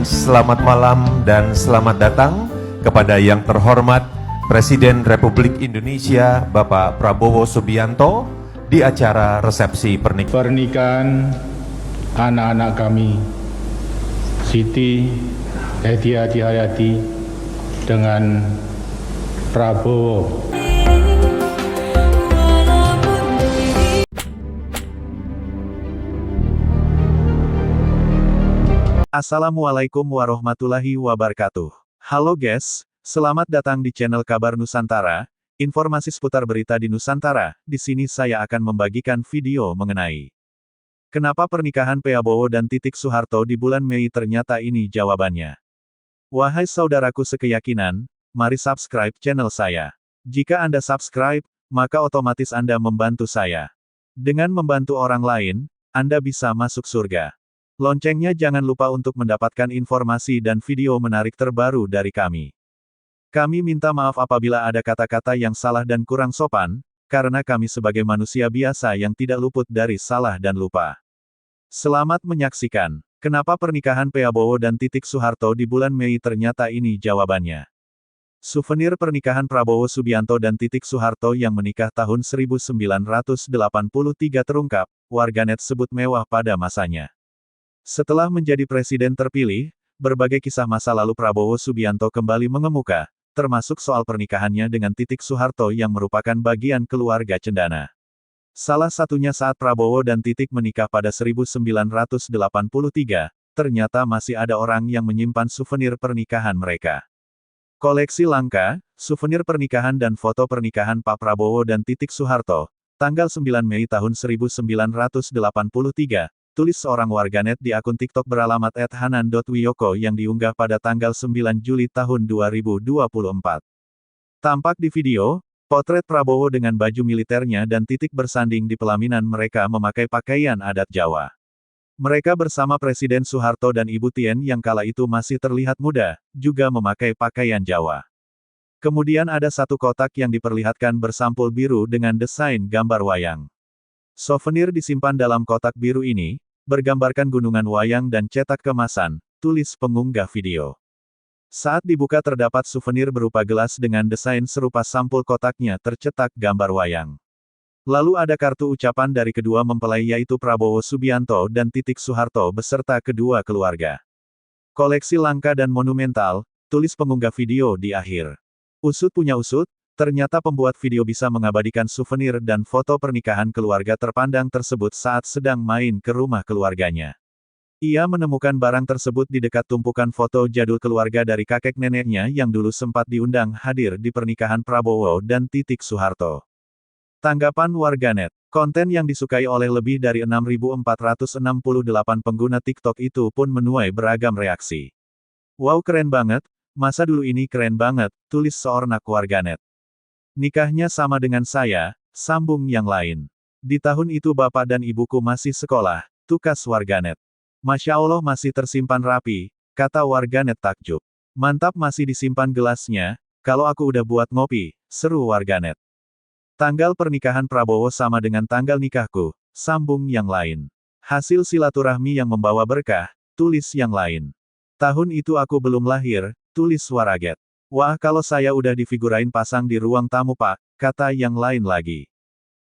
selamat malam dan selamat datang kepada yang terhormat Presiden Republik Indonesia Bapak Prabowo Subianto di acara resepsi pernikahan anak-anak kami, Siti Hediati Hayati dengan Prabowo. Assalamualaikum warahmatullahi wabarakatuh. Halo guys, selamat datang di channel Kabar Nusantara. Informasi seputar berita di Nusantara. Di sini saya akan membagikan video mengenai kenapa pernikahan Prabowo dan Titik Soeharto di bulan Mei. Ternyata ini jawabannya. Wahai saudaraku sekeyakinan, mari subscribe channel saya. Jika Anda subscribe, maka otomatis Anda membantu saya. Dengan membantu orang lain, Anda bisa masuk surga. Loncengnya jangan lupa untuk mendapatkan informasi dan video menarik terbaru dari kami. Kami minta maaf apabila ada kata-kata yang salah dan kurang sopan, karena kami sebagai manusia biasa yang tidak luput dari salah dan lupa. Selamat menyaksikan. Kenapa pernikahan Prabowo dan Titik Soeharto di bulan Mei? Ternyata ini jawabannya. Souvenir pernikahan Prabowo Subianto dan Titik Soeharto yang menikah tahun 1983 terungkap, warganet sebut mewah pada masanya. Setelah menjadi presiden terpilih, berbagai kisah masa lalu Prabowo Subianto kembali mengemuka, termasuk soal pernikahannya dengan Titik Soeharto yang merupakan bagian keluarga cendana. Salah satunya saat Prabowo dan Titik menikah pada 1983, ternyata masih ada orang yang menyimpan souvenir pernikahan mereka. Koleksi langka, souvenir pernikahan dan foto pernikahan Pak Prabowo dan Titik Soeharto, tanggal 9 Mei tahun 1983, tulis seorang warganet di akun TikTok beralamat @hanan.wiyoko yang diunggah pada tanggal 9 Juli tahun 2024. Tampak di video, potret Prabowo dengan baju militernya dan Titik bersanding di pelaminan mereka memakai pakaian adat Jawa. Mereka bersama Presiden Soeharto dan Ibu Tien yang kala itu masih terlihat muda, juga memakai pakaian Jawa. Kemudian ada satu kotak yang diperlihatkan bersampul biru dengan desain gambar wayang. Souvenir disimpan dalam kotak biru ini, bergambarkan gunungan wayang dan cetak kemasan, tulis pengunggah video. Saat dibuka terdapat souvenir berupa gelas dengan desain serupa sampul kotaknya tercetak gambar wayang. Lalu ada kartu ucapan dari kedua mempelai yaitu Prabowo Subianto dan Titik Soeharto beserta kedua keluarga. Koleksi langka dan monumental, tulis pengunggah video di akhir. Usut punya usut, ternyata pembuat video bisa mengabadikan souvenir dan foto pernikahan keluarga terpandang tersebut saat sedang main ke rumah keluarganya. Ia menemukan barang tersebut di dekat tumpukan foto jadul keluarga dari kakek neneknya yang dulu sempat diundang hadir di pernikahan Prabowo dan Titik Soeharto. Tanggapan warganet, konten yang disukai oleh lebih dari 6.468 pengguna TikTok itu pun menuai beragam reaksi. Wow, keren banget, masa dulu ini keren banget, tulis seorang warganet. Nikahnya sama dengan saya, sambung yang lain. Di tahun itu bapak dan ibuku masih sekolah, tukas warganet. Masya Allah masih tersimpan rapi, kata warganet takjub. Mantap masih disimpan gelasnya, kalau aku udah buat ngopi, seru warganet. Tanggal pernikahan Prabowo sama dengan tanggal nikahku, sambung yang lain. Hasil silaturahmi yang membawa berkah, tulis yang lain. Tahun itu aku belum lahir, tulis waraget. Wah, kalau saya udah difigurain pasang di ruang tamu pak, kata yang lain lagi.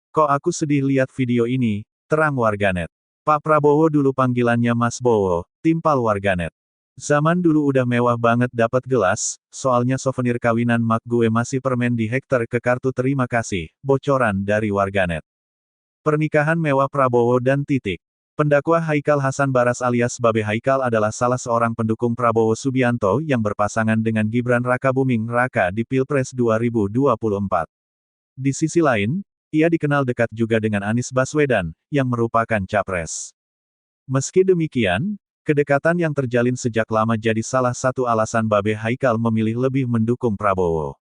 Kok aku sedih lihat video ini, terang warganet. Pak Prabowo dulu panggilannya Mas Bowo, timpal warganet. Zaman dulu udah mewah banget dapat gelas, soalnya souvenir kawinan mak gue masih permen di hektar ke kartu terima kasih, bocoran dari warganet. Pernikahan mewah Prabowo dan Titik. Pendakwa Haikal Hasan Baras alias Babe Haikal adalah salah seorang pendukung Prabowo Subianto yang berpasangan dengan Gibran Rakabuming Raka di Pilpres 2024. Di sisi lain, ia dikenal dekat juga dengan Anies Baswedan, yang merupakan capres. Meski demikian, kedekatan yang terjalin sejak lama jadi salah satu alasan Babe Haikal memilih lebih mendukung Prabowo.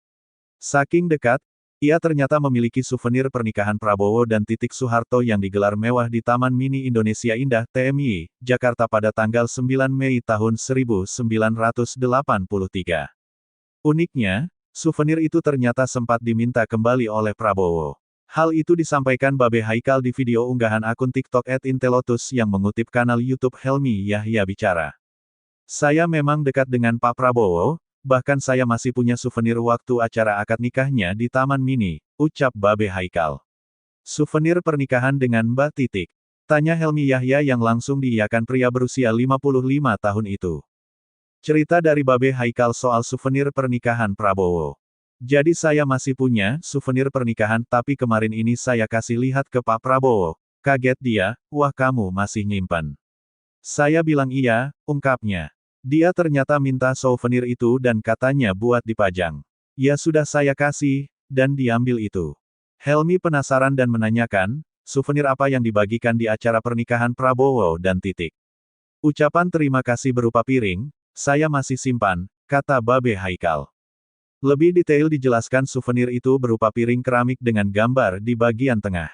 Saking dekat, ia ternyata memiliki souvenir pernikahan Prabowo dan Titik Soeharto yang digelar mewah di Taman Mini Indonesia Indah, TMI, Jakarta pada tanggal 9 Mei tahun 1983. Uniknya, souvenir itu ternyata sempat diminta kembali oleh Prabowo. Hal itu disampaikan Babe Haikal di video unggahan akun TikTok @intelotus yang mengutip kanal YouTube Helmi Yahya Bicara. Saya memang dekat dengan Pak Prabowo, bahkan saya masih punya souvenir waktu acara akad nikahnya di Taman Mini, ucap Babe Haikal. Souvenir pernikahan dengan Mbak Titik? Tanya Helmi Yahya yang langsung diiyakan pria berusia 55 tahun itu. Cerita dari Babe Haikal soal souvenir pernikahan Prabowo. Jadi saya masih punya souvenir pernikahan tapi kemarin ini saya kasih lihat ke Pak Prabowo. Kaget dia, wah kamu masih nyimpan. Saya bilang iya, ungkapnya. Dia ternyata minta souvenir itu dan katanya buat dipajang. Ya sudah saya kasih, dan diambil itu. Helmi penasaran dan menanyakan, souvenir apa yang dibagikan di acara pernikahan Prabowo dan Titik. Ucapan terima kasih berupa piring, saya masih simpan, kata Babe Haikal. Lebih detail dijelaskan souvenir itu berupa piring keramik dengan gambar di bagian tengah.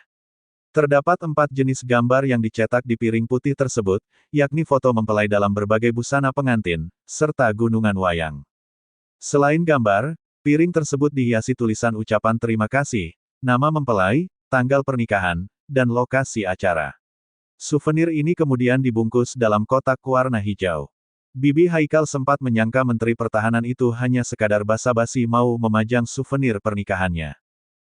Terdapat 4 jenis gambar yang dicetak di piring putih tersebut, yakni foto mempelai dalam berbagai busana pengantin, serta gunungan wayang. Selain gambar, piring tersebut dihiasi tulisan ucapan terima kasih, nama mempelai, tanggal pernikahan, dan lokasi acara. Souvenir ini kemudian dibungkus dalam kotak warna hijau. Bibi Haikal sempat menyangka Menteri Pertahanan itu hanya sekadar basa-basi mau memajang souvenir pernikahannya.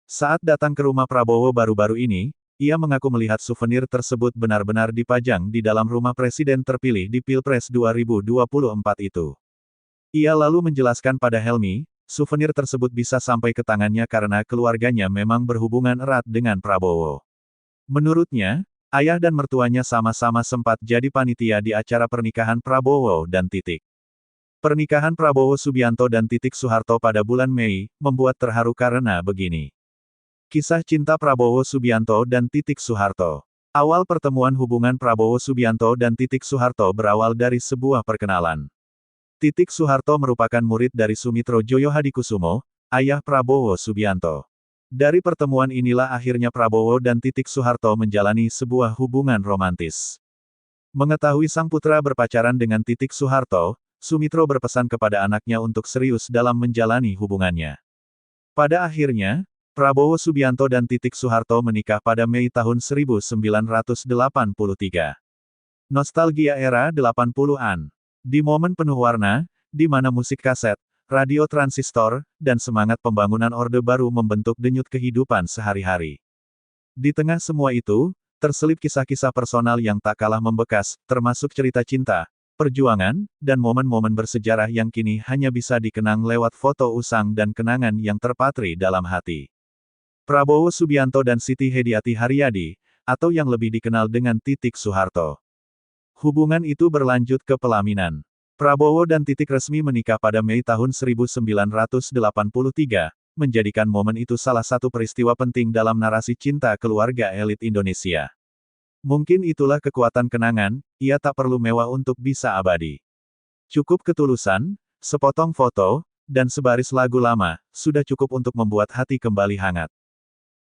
Saat datang ke rumah Prabowo baru-baru ini, ia mengaku melihat souvenir tersebut benar-benar dipajang di dalam rumah Presiden terpilih di Pilpres 2024 itu. Ia lalu menjelaskan pada Helmi, souvenir tersebut bisa sampai ke tangannya karena keluarganya memang berhubungan erat dengan Prabowo. Menurutnya, ayah dan mertuanya sama-sama sempat jadi panitia di acara pernikahan Prabowo dan Titik. Pernikahan Prabowo Subianto dan Titik Soeharto pada bulan Mei, membuat terharu karena begini. Kisah cinta Prabowo Subianto dan Titik Soeharto. Awal pertemuan hubungan Prabowo Subianto dan Titik Soeharto berawal dari sebuah perkenalan. Titik Soeharto merupakan murid dari Sumitro Joyo Hadikusumo, ayah Prabowo Subianto. Dari pertemuan inilah akhirnya Prabowo dan Titik Soeharto menjalani sebuah hubungan romantis. Mengetahui sang putra berpacaran dengan Titik Soeharto, Sumitro berpesan kepada anaknya untuk serius dalam menjalani hubungannya. Pada akhirnya, Prabowo Subianto dan Titik Soeharto menikah pada Mei tahun 1983. Nostalgia era 80-an. Di momen penuh warna, di mana musik kaset, radio transistor, dan semangat pembangunan Orde Baru membentuk denyut kehidupan sehari-hari. Di tengah semua itu, terselip kisah-kisah personal yang tak kalah membekas, termasuk cerita cinta, perjuangan, dan momen-momen bersejarah yang kini hanya bisa dikenang lewat foto usang dan kenangan yang terpatri dalam hati. Prabowo Subianto dan Siti Hediati Haryadi, atau yang lebih dikenal dengan Titik Soeharto. Hubungan itu berlanjut ke pelaminan. Prabowo dan Titik resmi menikah pada Mei tahun 1983, menjadikan momen itu salah satu peristiwa penting dalam narasi cinta keluarga elit Indonesia. Mungkin itulah kekuatan kenangan, ia tak perlu mewah untuk bisa abadi. Cukup ketulusan, sepotong foto, dan sebaris lagu lama, sudah cukup untuk membuat hati kembali hangat.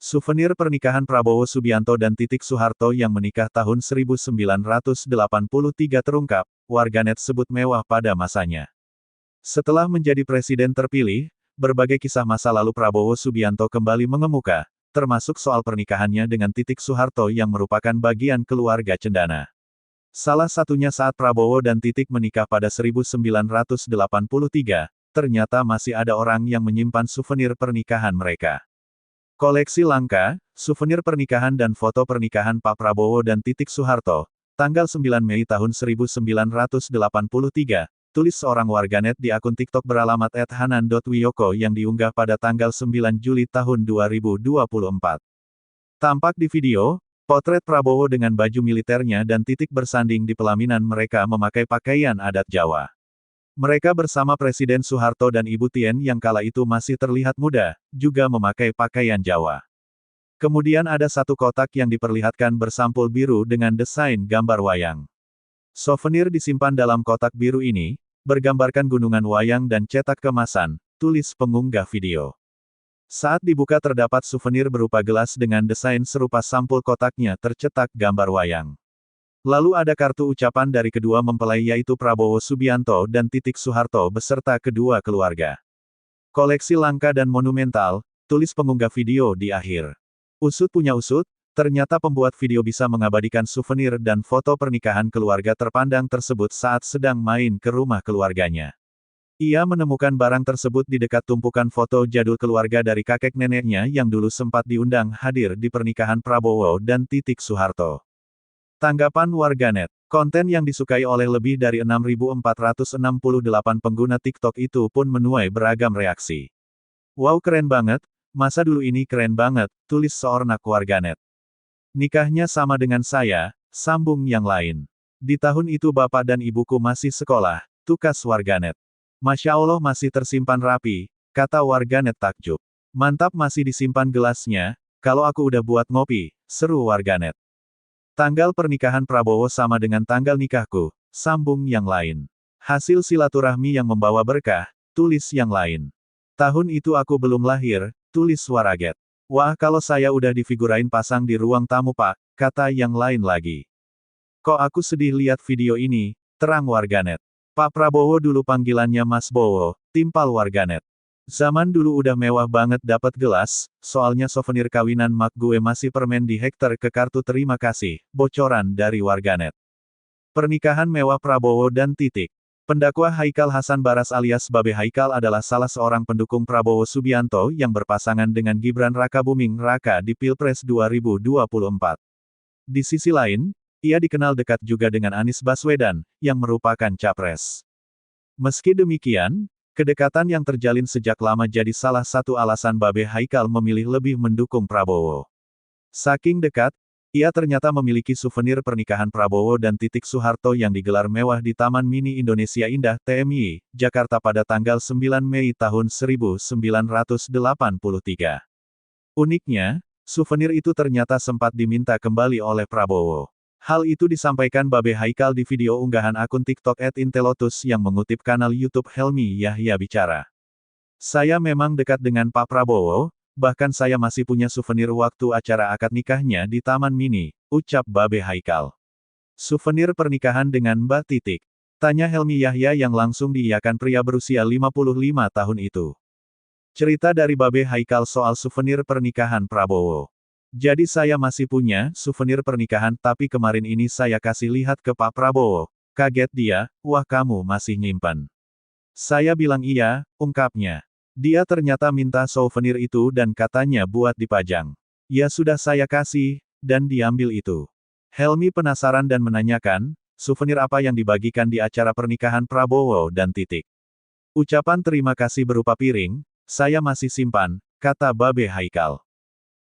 Souvenir pernikahan Prabowo Subianto dan Titik Soeharto yang menikah tahun 1983 terungkap, warganet sebut mewah pada masanya. Setelah menjadi presiden terpilih, berbagai kisah masa lalu Prabowo Subianto kembali mengemuka, termasuk soal pernikahannya dengan Titik Soeharto yang merupakan bagian keluarga cendana. Salah satunya saat Prabowo dan Titik menikah pada 1983, ternyata masih ada orang yang menyimpan souvenir pernikahan mereka. Koleksi langka, souvenir pernikahan dan foto pernikahan Pak Prabowo dan Titik Soeharto, tanggal 9 Mei tahun 1983, tulis seorang warganet di akun TikTok beralamat @hanan.wiyoko yang diunggah pada tanggal 9 Juli tahun 2024. Tampak di video, potret Prabowo dengan baju militernya dan Titik bersanding di pelaminan mereka memakai pakaian adat Jawa. Mereka bersama Presiden Soeharto dan Ibu Tien yang kala itu masih terlihat muda, juga memakai pakaian Jawa. Kemudian ada satu kotak yang diperlihatkan bersampul biru dengan desain gambar wayang. Souvenir disimpan dalam kotak biru ini, bergambarkan gunungan wayang dan cetak kemasan, tulis pengunggah video. Saat dibuka terdapat souvenir berupa gelas dengan desain serupa sampul kotaknya tercetak gambar wayang. Lalu ada kartu ucapan dari kedua mempelai yaitu Prabowo Subianto dan Titik Soeharto beserta kedua keluarga. Koleksi langka dan monumental, tulis pengunggah video di akhir. Usut punya usut, Ternyata pembuat video bisa mengabadikan souvenir dan foto pernikahan keluarga terpandang tersebut saat sedang main ke rumah keluarganya. Ia menemukan barang tersebut di dekat tumpukan foto jadul keluarga dari kakek neneknya yang dulu sempat diundang hadir di pernikahan Prabowo dan Titik Soeharto. Tanggapan warganet, konten yang disukai oleh lebih dari 6.468 pengguna TikTok itu pun menuai beragam reaksi. Wow, keren banget, masa dulu ini keren banget, tulis seorang warganet. Nikahnya sama dengan saya, sambung yang lain. Di tahun itu bapak dan ibuku masih sekolah, tukas warganet. Masya Allah masih tersimpan rapi, kata warganet takjub. Mantap masih disimpan gelasnya, kalau aku udah buat ngopi, seru warganet. Tanggal pernikahan Prabowo sama dengan tanggal nikahku, sambung yang lain. Hasil silaturahmi yang membawa berkah, tulis yang lain. Tahun itu aku belum lahir, tulis waraget. Wah kalau saya udah difigurain pasang di ruang tamu pak, kata yang lain lagi. Kok aku sedih lihat video ini, terang warganet. Pak Prabowo dulu panggilannya Mas Bowo, timpal warganet. Zaman dulu udah mewah banget dapat gelas, soalnya souvenir kawinan mak gue masih permen di hektar ke kartu terima kasih, bocoran dari warganet. Pernikahan mewah Prabowo dan Titik. Pendakwa Haikal Hasan Baras alias Babe Haikal adalah salah seorang pendukung Prabowo Subianto yang berpasangan dengan Gibran Rakabuming Raka di Pilpres 2024. Di sisi lain, ia dikenal dekat juga dengan Anies Baswedan, yang merupakan capres. Meski demikian, kedekatan yang terjalin sejak lama jadi salah satu alasan Babe Haikal memilih lebih mendukung Prabowo. Saking dekat, ia ternyata memiliki souvenir pernikahan Prabowo dan Titik Soeharto yang digelar mewah di Taman Mini Indonesia Indah TMI, Jakarta pada tanggal 9 Mei tahun 1983. Uniknya, souvenir itu ternyata sempat diminta kembali oleh Prabowo. Hal itu disampaikan Babe Haikal di video unggahan akun TikTok @intelotus yang mengutip kanal YouTube Helmi Yahya Bicara. Saya memang dekat dengan Pak Prabowo, bahkan saya masih punya souvenir waktu acara akad nikahnya di Taman Mini, ucap Babe Haikal. Souvenir pernikahan dengan Mbak Titik? Tanya Helmi Yahya yang langsung diiyakan pria berusia 55 tahun itu. Cerita dari Babe Haikal soal souvenir pernikahan Prabowo. Jadi saya masih punya souvenir pernikahan tapi kemarin ini saya kasih lihat ke Pak Prabowo. Kaget dia, wah kamu masih nyimpan. Saya bilang iya, ungkapnya. Dia ternyata minta souvenir itu dan katanya buat dipajang. Ya sudah saya kasih, dan diambil itu. Helmi penasaran dan menanyakan, souvenir apa yang dibagikan di acara pernikahan Prabowo dan Titik. Ucapan terima kasih berupa piring, saya masih simpan, kata Babe Haikal.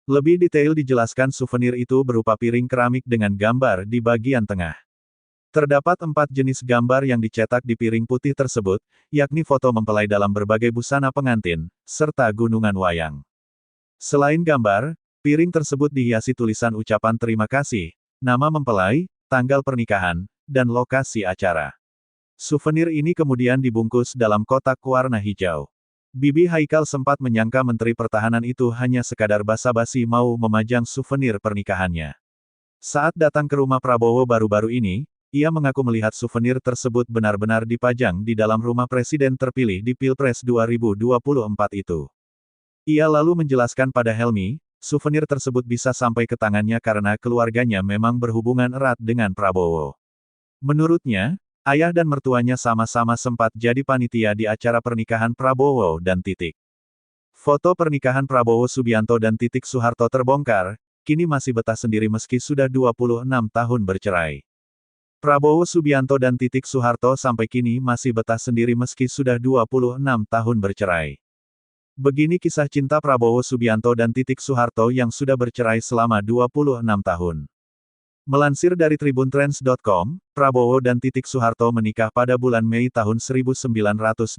Lebih detail dijelaskan souvenir itu berupa piring keramik dengan gambar di bagian tengah. Terdapat 4 jenis gambar yang dicetak di piring putih tersebut, yakni foto mempelai dalam berbagai busana pengantin, serta gunungan wayang. Selain gambar, piring tersebut dihiasi tulisan ucapan terima kasih, nama mempelai, tanggal pernikahan, dan lokasi acara. Souvenir ini kemudian dibungkus dalam kotak warna hijau. Bibi Haikal sempat menyangka Menteri Pertahanan itu hanya sekadar basa-basi mau memajang souvenir pernikahannya. Saat datang ke rumah Prabowo baru-baru ini, ia mengaku melihat souvenir tersebut benar-benar dipajang di dalam rumah presiden terpilih di Pilpres 2024 itu. Ia lalu menjelaskan pada Helmi, souvenir tersebut bisa sampai ke tangannya karena keluarganya memang berhubungan erat dengan Prabowo. Menurutnya, ayah dan mertuanya sama-sama sempat jadi panitia di acara pernikahan Prabowo dan Titik. Foto pernikahan Prabowo Subianto dan Titik Soeharto terbongkar, kini masih betah sendiri meski sudah 26 tahun bercerai. Prabowo Subianto dan Titik Soeharto sampai kini masih betah sendiri meski sudah 26 tahun bercerai. Begini kisah cinta Prabowo Subianto dan Titik Soeharto yang sudah bercerai selama 26 tahun. Melansir dari tribuntrends.com, Prabowo dan Titik Soeharto menikah pada bulan Mei tahun 1983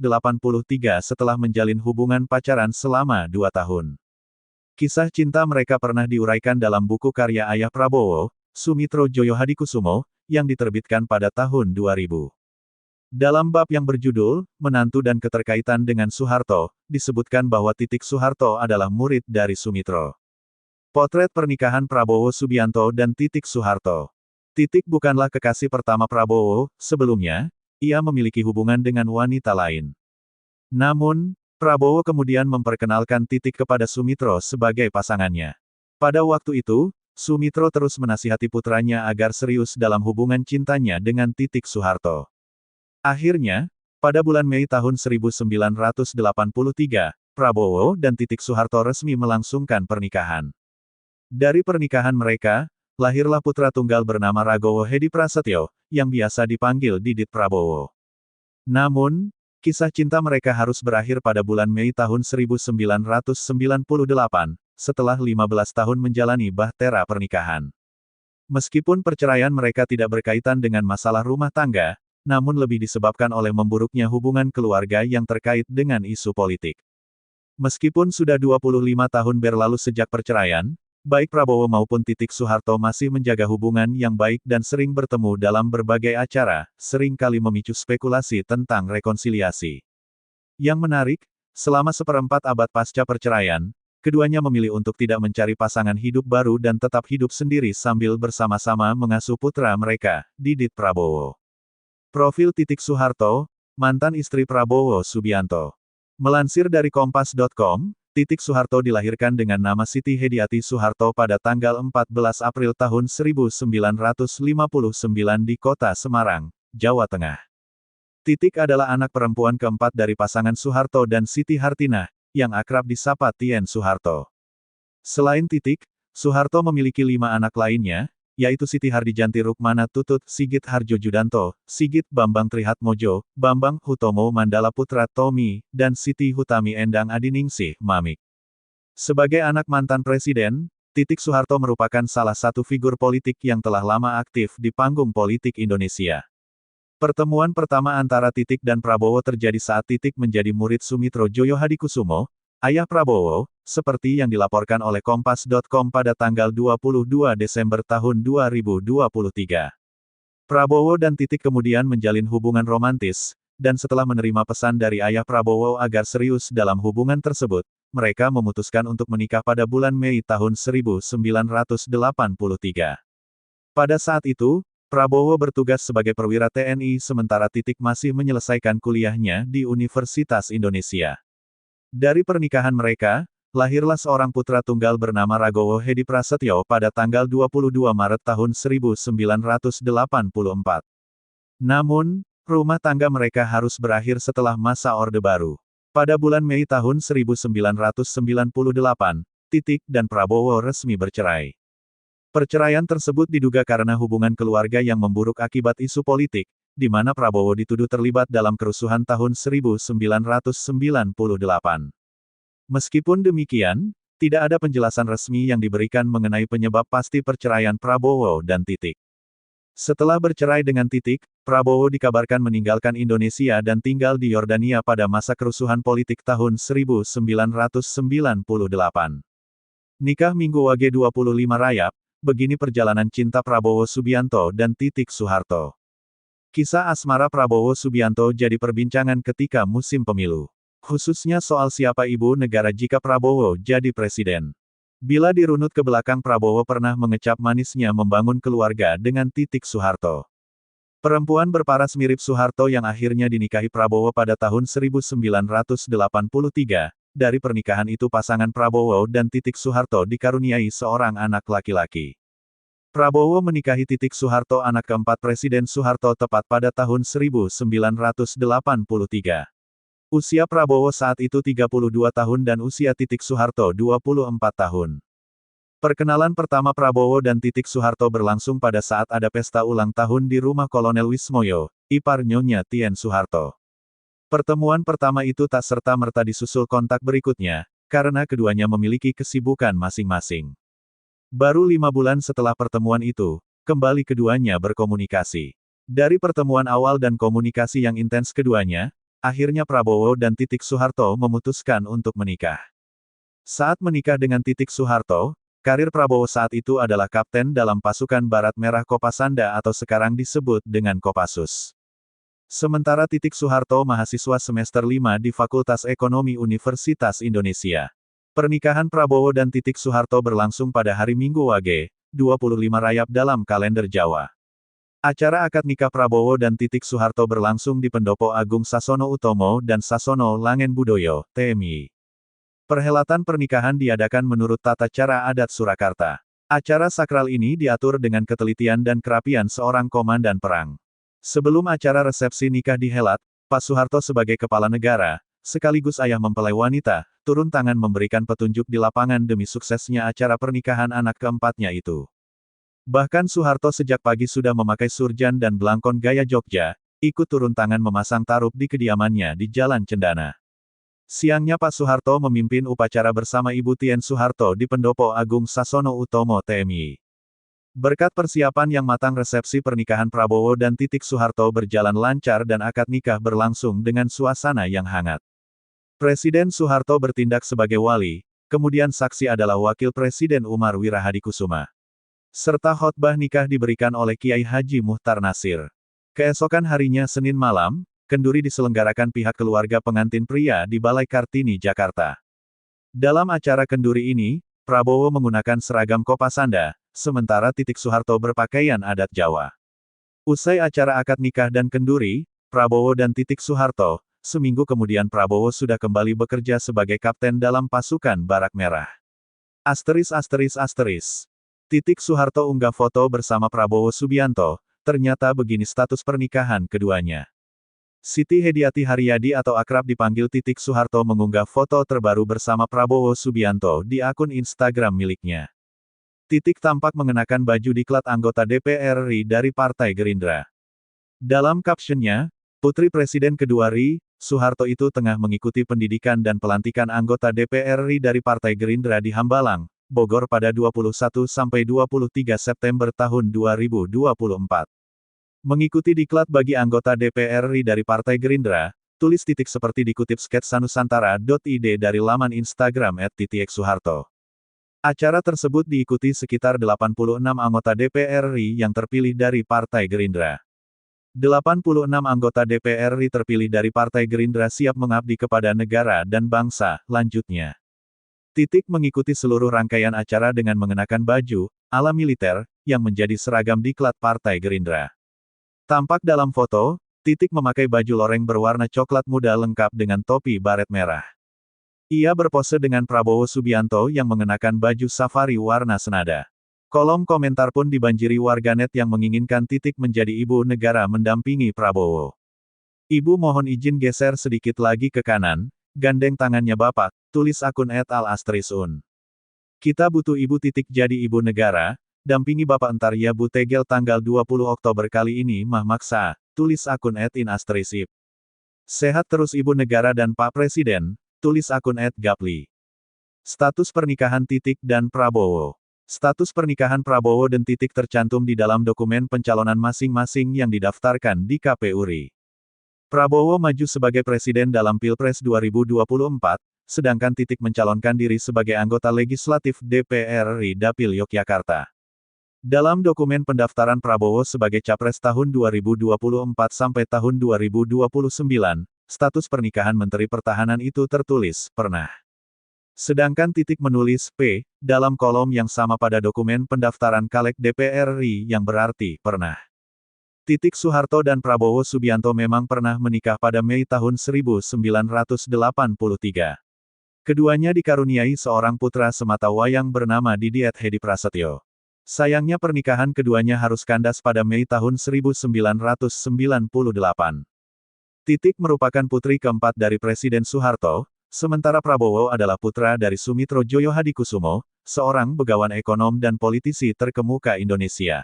setelah menjalin hubungan pacaran selama 2 tahun. Kisah cinta mereka pernah diuraikan dalam buku karya ayah Prabowo, Sumitro Joyohadikusumo, yang diterbitkan pada tahun 2000. Dalam bab yang berjudul, Menantu dan Keterkaitan dengan Soeharto, disebutkan bahwa Titik Soeharto adalah murid dari Sumitro. Potret pernikahan Prabowo Subianto dan Titik Soeharto. Titik bukanlah kekasih pertama Prabowo, sebelumnya, ia memiliki hubungan dengan wanita lain. Namun, Prabowo kemudian memperkenalkan Titik kepada Sumitro sebagai pasangannya. Pada waktu itu, Sumitro terus menasihati putranya agar serius dalam hubungan cintanya dengan Titik Soeharto. Akhirnya, pada bulan Mei tahun 1983, Prabowo dan Titik Soeharto resmi melangsungkan pernikahan. Dari pernikahan mereka, lahirlah putra tunggal bernama Ragowo Hedi Prasetyo, yang biasa dipanggil Didit Prabowo. Namun, kisah cinta mereka harus berakhir pada bulan Mei tahun 1998, setelah 15 tahun menjalani bahtera pernikahan. Meskipun perceraian mereka tidak berkaitan dengan masalah rumah tangga, namun lebih disebabkan oleh memburuknya hubungan keluarga yang terkait dengan isu politik. Meskipun sudah 25 tahun berlalu sejak perceraian, baik Prabowo maupun Titik Soeharto masih menjaga hubungan yang baik dan sering bertemu dalam berbagai acara, sering kali memicu spekulasi tentang rekonsiliasi. Yang menarik, selama seperempat abad pasca perceraian, keduanya memilih untuk tidak mencari pasangan hidup baru dan tetap hidup sendiri sambil bersama-sama mengasuh putra mereka, Didit Prabowo. Profil Titik Soeharto, mantan istri Prabowo Subianto. Melansir dari Kompas.com, Titik Soeharto dilahirkan dengan nama Siti Hediati Soeharto pada tanggal 14 April tahun 1959 di kota Semarang, Jawa Tengah. Titik adalah anak perempuan keempat dari pasangan Soeharto dan Siti Hartinah, yang akrab disapa Tien Soeharto. Selain Titik, Soeharto memiliki 5 anak lainnya, yaitu Siti Hardijanti Rukmana Tutut, Sigit Harjo Judanto, Sigit Bambang Trihatmojo, Bambang Hutomo Mandala Putra Tommy, dan Siti Hutami Endang Adiningsih Mamik. Sebagai anak mantan presiden, Titik Soeharto merupakan salah satu figur politik yang telah lama aktif di panggung politik Indonesia. Pertemuan pertama antara Titik dan Prabowo terjadi saat Titik menjadi murid Sumitro Joyo Hadikusumo, ayah Prabowo, seperti yang dilaporkan oleh Kompas.com pada tanggal 22 Desember tahun 2023. Prabowo dan Titik kemudian menjalin hubungan romantis, dan setelah menerima pesan dari ayah Prabowo agar serius dalam hubungan tersebut, mereka memutuskan untuk menikah pada bulan Mei tahun 1983. Pada saat itu, Prabowo bertugas sebagai perwira TNI sementara Titik masih menyelesaikan kuliahnya di Universitas Indonesia. Dari pernikahan mereka, lahirlah seorang putra tunggal bernama Ragowo Hedi Prasetyo pada tanggal 22 Maret tahun 1984. Namun, rumah tangga mereka harus berakhir setelah masa Orde Baru. Pada bulan Mei tahun 1998, Titik dan Prabowo resmi bercerai. Perceraian tersebut diduga karena hubungan keluarga yang memburuk akibat isu politik, di mana Prabowo dituduh terlibat dalam kerusuhan tahun 1998. Meskipun demikian, tidak ada penjelasan resmi yang diberikan mengenai penyebab pasti perceraian Prabowo dan Titik. Setelah bercerai dengan Titik, Prabowo dikabarkan meninggalkan Indonesia dan tinggal di Yordania pada masa kerusuhan politik tahun 1998. Nikah Minggu Wage 25 Rayap, begini perjalanan cinta Prabowo Subianto dan Titik Soeharto. Kisah asmara Prabowo Subianto jadi perbincangan ketika musim pemilu. Khususnya soal siapa ibu negara jika Prabowo jadi presiden. Bila dirunut ke belakang Prabowo pernah mengecap manisnya membangun keluarga dengan Titik Soeharto. Perempuan berparas mirip Soeharto yang akhirnya dinikahi Prabowo pada tahun 1983, dari pernikahan itu pasangan Prabowo dan Titik Soeharto dikaruniai seorang anak laki-laki. Prabowo menikahi Titik Soeharto anak keempat Presiden Soeharto tepat pada tahun 1983. Usia Prabowo saat itu 32 tahun dan usia Titik Soeharto 24 tahun. Perkenalan pertama Prabowo dan Titik Soeharto berlangsung pada saat ada pesta ulang tahun di rumah Kolonel Wismoyo, ipar Nyonya Tien Soeharto. Pertemuan pertama itu tak serta-merta disusul kontak berikutnya, karena keduanya memiliki kesibukan masing-masing. Baru 5 bulan setelah pertemuan itu, kembali keduanya berkomunikasi. Dari pertemuan awal dan komunikasi yang intens keduanya, akhirnya Prabowo dan Titik Soeharto memutuskan untuk menikah. Saat menikah dengan Titik Soeharto, karir Prabowo saat itu adalah kapten dalam pasukan Barat Merah Kopasanda atau sekarang disebut dengan Kopassus. Sementara Titik Soeharto mahasiswa semester 5 di Fakultas Ekonomi Universitas Indonesia. Pernikahan Prabowo dan Titik Soeharto berlangsung pada hari Minggu Wage, 25 Rayap dalam kalender Jawa. Acara akad nikah Prabowo dan Titik Soeharto berlangsung di Pendopo Agung Sasono Utomo dan Sasono Langen Budoyo, TMI. Perhelatan pernikahan diadakan menurut tata cara adat Surakarta. Acara sakral ini diatur dengan ketelitian dan kerapian seorang komandan perang. Sebelum acara resepsi nikah dihelat, Pak Soeharto sebagai kepala negara, sekaligus ayah mempelai wanita, turun tangan memberikan petunjuk di lapangan demi suksesnya acara pernikahan anak keempatnya itu. Bahkan Soeharto sejak pagi sudah memakai surjan dan belangkon gaya Jogja, ikut turun tangan memasang tarup di kediamannya di Jalan Cendana. Siangnya Pak Soeharto memimpin upacara bersama Ibu Tien Soeharto di Pendopo Agung Sasono Utomo TMI. Berkat persiapan yang matang resepsi pernikahan Prabowo dan Titik Soeharto berjalan lancar dan akad nikah berlangsung dengan suasana yang hangat. Presiden Soeharto bertindak sebagai wali, kemudian saksi adalah Wakil Presiden Umar Wirahadikusuma. Serta khotbah nikah diberikan oleh Kiai Haji Muhtar Nasir. Keesokan harinya Senin malam, kenduri diselenggarakan pihak keluarga pengantin pria di Balai Kartini, Jakarta. Dalam acara kenduri ini, Prabowo menggunakan seragam kopasanda, sementara Titik Soeharto berpakaian adat Jawa. Usai acara akad nikah dan kenduri, Prabowo dan Titik Soeharto, seminggu kemudian Prabowo sudah kembali bekerja sebagai kapten dalam pasukan Barak Merah. *****. Titik Soeharto unggah foto bersama Prabowo Subianto, ternyata begini status pernikahan keduanya. Siti Hediati Haryadi atau akrab dipanggil Titik Soeharto mengunggah foto terbaru bersama Prabowo Subianto di akun Instagram miliknya. Titik tampak mengenakan baju diklat anggota DPR RI dari Partai Gerindra. Dalam captionnya, Putri Presiden kedua RI, Soeharto itu tengah mengikuti pendidikan dan pelantikan anggota DPR RI dari Partai Gerindra di Hambalang, Bogor pada 21–23 September tahun 2024. Mengikuti diklat bagi anggota DPR RI dari Partai Gerindra, tulis Titik seperti dikutip sketsanusantara.id dari laman Instagram @titieksoeharto. Acara tersebut diikuti sekitar 86 anggota DPR RI yang terpilih dari Partai Gerindra. 86 anggota DPR RI terpilih dari Partai Gerindra siap mengabdi kepada negara dan bangsa, lanjutnya. Titik mengikuti seluruh rangkaian acara dengan mengenakan baju ala militer yang menjadi seragam diklat Partai Gerindra. Tampak dalam foto, Titik memakai baju loreng berwarna coklat muda lengkap dengan topi baret merah. Ia berpose dengan Prabowo Subianto yang mengenakan baju safari warna senada. Kolom komentar pun dibanjiri warganet yang menginginkan Titik menjadi ibu negara mendampingi Prabowo. Ibu mohon izin geser sedikit lagi ke kanan, gandeng tangannya Bapak, tulis akun @al_astrisun. Kita butuh ibu Titik jadi ibu negara, dampingi Bapak entar ya Bu Tegel tanggal 20 Oktober kali ini mah maksa, tulis akun @inastrisip. Sehat terus Ibu Negara dan Pak Presiden, tulis akun @gapli. Status pernikahan Titik dan Prabowo. Status pernikahan Prabowo dan Titik tercantum di dalam dokumen pencalonan masing-masing yang didaftarkan di KPU RI. Prabowo maju sebagai presiden dalam Pilpres 2024, sedangkan Titik mencalonkan diri sebagai anggota legislatif DPR RI Dapil Yogyakarta. Dalam dokumen pendaftaran Prabowo sebagai Capres tahun 2024 sampai tahun 2029, status pernikahan Menteri Pertahanan itu tertulis, pernah. Sedangkan Titik menulis P, dalam kolom yang sama pada dokumen pendaftaran Caleg DPR RI yang berarti, pernah. Titik Soeharto dan Prabowo Subianto memang pernah menikah pada Mei tahun 1983. Keduanya dikaruniai seorang putra semata wayang bernama Didiet Hedi Prasetyo. Sayangnya pernikahan keduanya harus kandas pada Mei tahun 1998. Titik merupakan putri keempat dari Presiden Soeharto, sementara Prabowo adalah putra dari Sumitro Joyo Hadikusumo, seorang begawan ekonom dan politisi terkemuka Indonesia.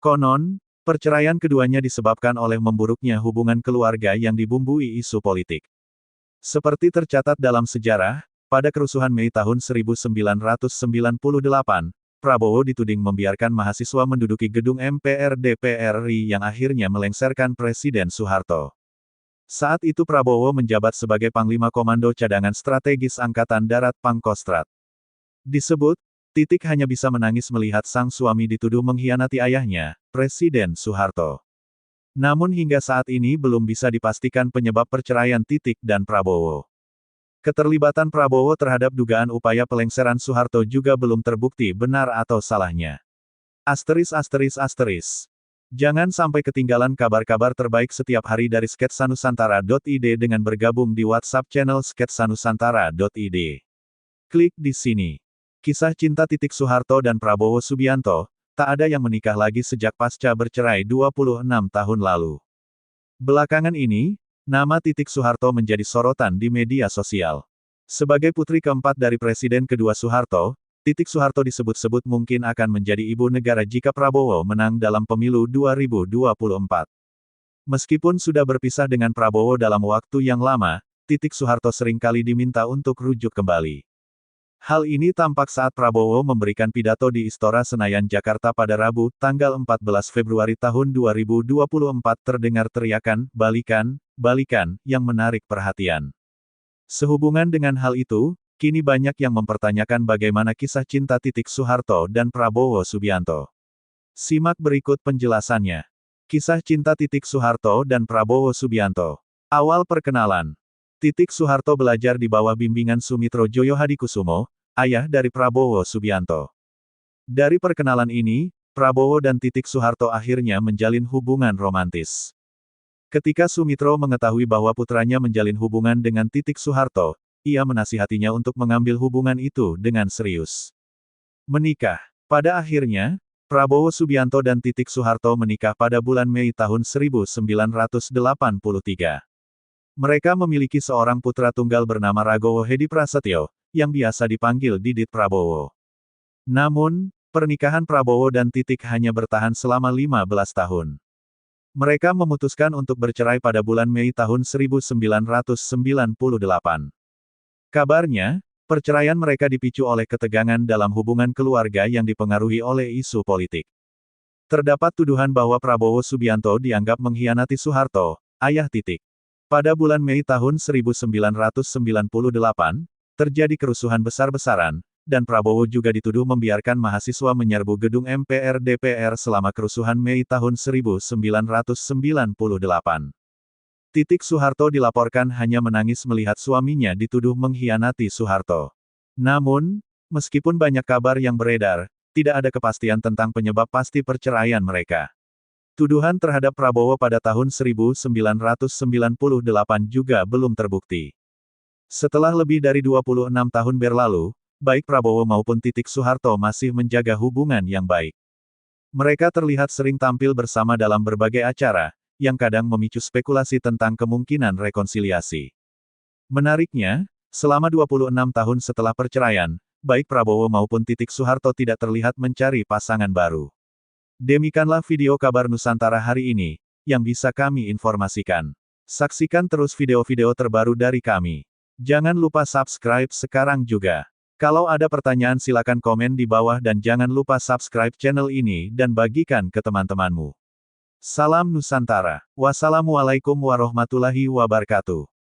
Konon, perceraian keduanya disebabkan oleh memburuknya hubungan keluarga yang dibumbui isu politik. Seperti tercatat dalam sejarah, pada kerusuhan Mei tahun 1998, Prabowo dituding membiarkan mahasiswa menduduki gedung MPR DPR RI yang akhirnya melengsarkan Presiden Soeharto. Saat itu Prabowo menjabat sebagai Panglima Komando Cadangan Strategis Angkatan Darat Pangkostrat. Disebut, Titik hanya bisa menangis melihat sang suami dituduh mengkhianati ayahnya, Presiden Soeharto. Namun hingga saat ini belum bisa dipastikan penyebab perceraian Titik dan Prabowo. Keterlibatan Prabowo terhadap dugaan upaya pelengseran Soeharto juga belum terbukti benar atau salahnya. Jangan sampai ketinggalan kabar-kabar terbaik setiap hari dari sketsanusantara.id dengan bergabung di WhatsApp channel sketsanusantara.id. Klik di sini. Kisah cinta Titik Soeharto dan Prabowo Subianto, tak ada yang menikah lagi sejak pasca bercerai 26 tahun lalu. Belakangan ini, nama Titik Soeharto menjadi sorotan di media sosial. Sebagai putri keempat dari Presiden kedua Soeharto, Titik Soeharto disebut-sebut mungkin akan menjadi ibu negara jika Prabowo menang dalam pemilu 2024. Meskipun sudah berpisah dengan Prabowo dalam waktu yang lama, Titik Soeharto seringkali diminta untuk rujuk kembali. Hal ini tampak saat Prabowo memberikan pidato di Istora Senayan Jakarta pada Rabu, tanggal 14 Februari tahun 2024 terdengar teriakan, "Balikan, balikan," yang menarik perhatian. Sehubungan dengan hal itu, kini banyak yang mempertanyakan bagaimana kisah cinta Titik Soeharto dan Prabowo Subianto. Simak berikut penjelasannya. Kisah cinta Titik Soeharto dan Prabowo Subianto. Awal perkenalan. Titik Soeharto belajar di bawah bimbingan Sumitro Joyo Hadikusumo, ayah dari Prabowo Subianto. Dari perkenalan ini, Prabowo dan Titik Soeharto akhirnya menjalin hubungan romantis. Ketika Sumitro mengetahui bahwa putranya menjalin hubungan dengan Titik Soeharto, ia menasihatinya untuk mengambil hubungan itu dengan serius. Menikah. Pada akhirnya, Prabowo Subianto dan Titik Soeharto menikah pada bulan Mei tahun 1983. Mereka memiliki seorang putra tunggal bernama Ragowo Hedi Prasetyo, yang biasa dipanggil Didit Prabowo. Namun, pernikahan Prabowo dan Titik hanya bertahan selama 15 tahun. Mereka memutuskan untuk bercerai pada bulan Mei tahun 1998. Kabarnya, perceraian mereka dipicu oleh ketegangan dalam hubungan keluarga yang dipengaruhi oleh isu politik. Terdapat tuduhan bahwa Prabowo Subianto dianggap mengkhianati Soeharto, ayah Titik. Pada bulan Mei tahun 1998, terjadi kerusuhan besar-besaran, dan Prabowo juga dituduh membiarkan mahasiswa menyerbu gedung MPR DPR selama kerusuhan Mei tahun 1998. Titik Soeharto dilaporkan hanya menangis melihat suaminya dituduh mengkhianati Soeharto. Namun, meskipun banyak kabar yang beredar, tidak ada kepastian tentang penyebab pasti perceraian mereka. Tuduhan terhadap Prabowo pada tahun 1998 juga belum terbukti. Setelah lebih dari 26 tahun berlalu, baik Prabowo maupun Titik Soeharto masih menjaga hubungan yang baik. Mereka terlihat sering tampil bersama dalam berbagai acara, yang kadang memicu spekulasi tentang kemungkinan rekonsiliasi. Menariknya, selama 26 tahun setelah perceraian, baik Prabowo maupun Titik Soeharto tidak terlihat mencari pasangan baru. Demikianlah video kabar Nusantara hari ini, yang bisa kami informasikan. Saksikan terus video-video terbaru dari kami. Jangan lupa subscribe sekarang juga. Kalau ada pertanyaan silakan komen di bawah dan jangan lupa subscribe channel ini dan bagikan ke teman-temanmu. Salam Nusantara. Wassalamualaikum warahmatullahi wabarakatuh.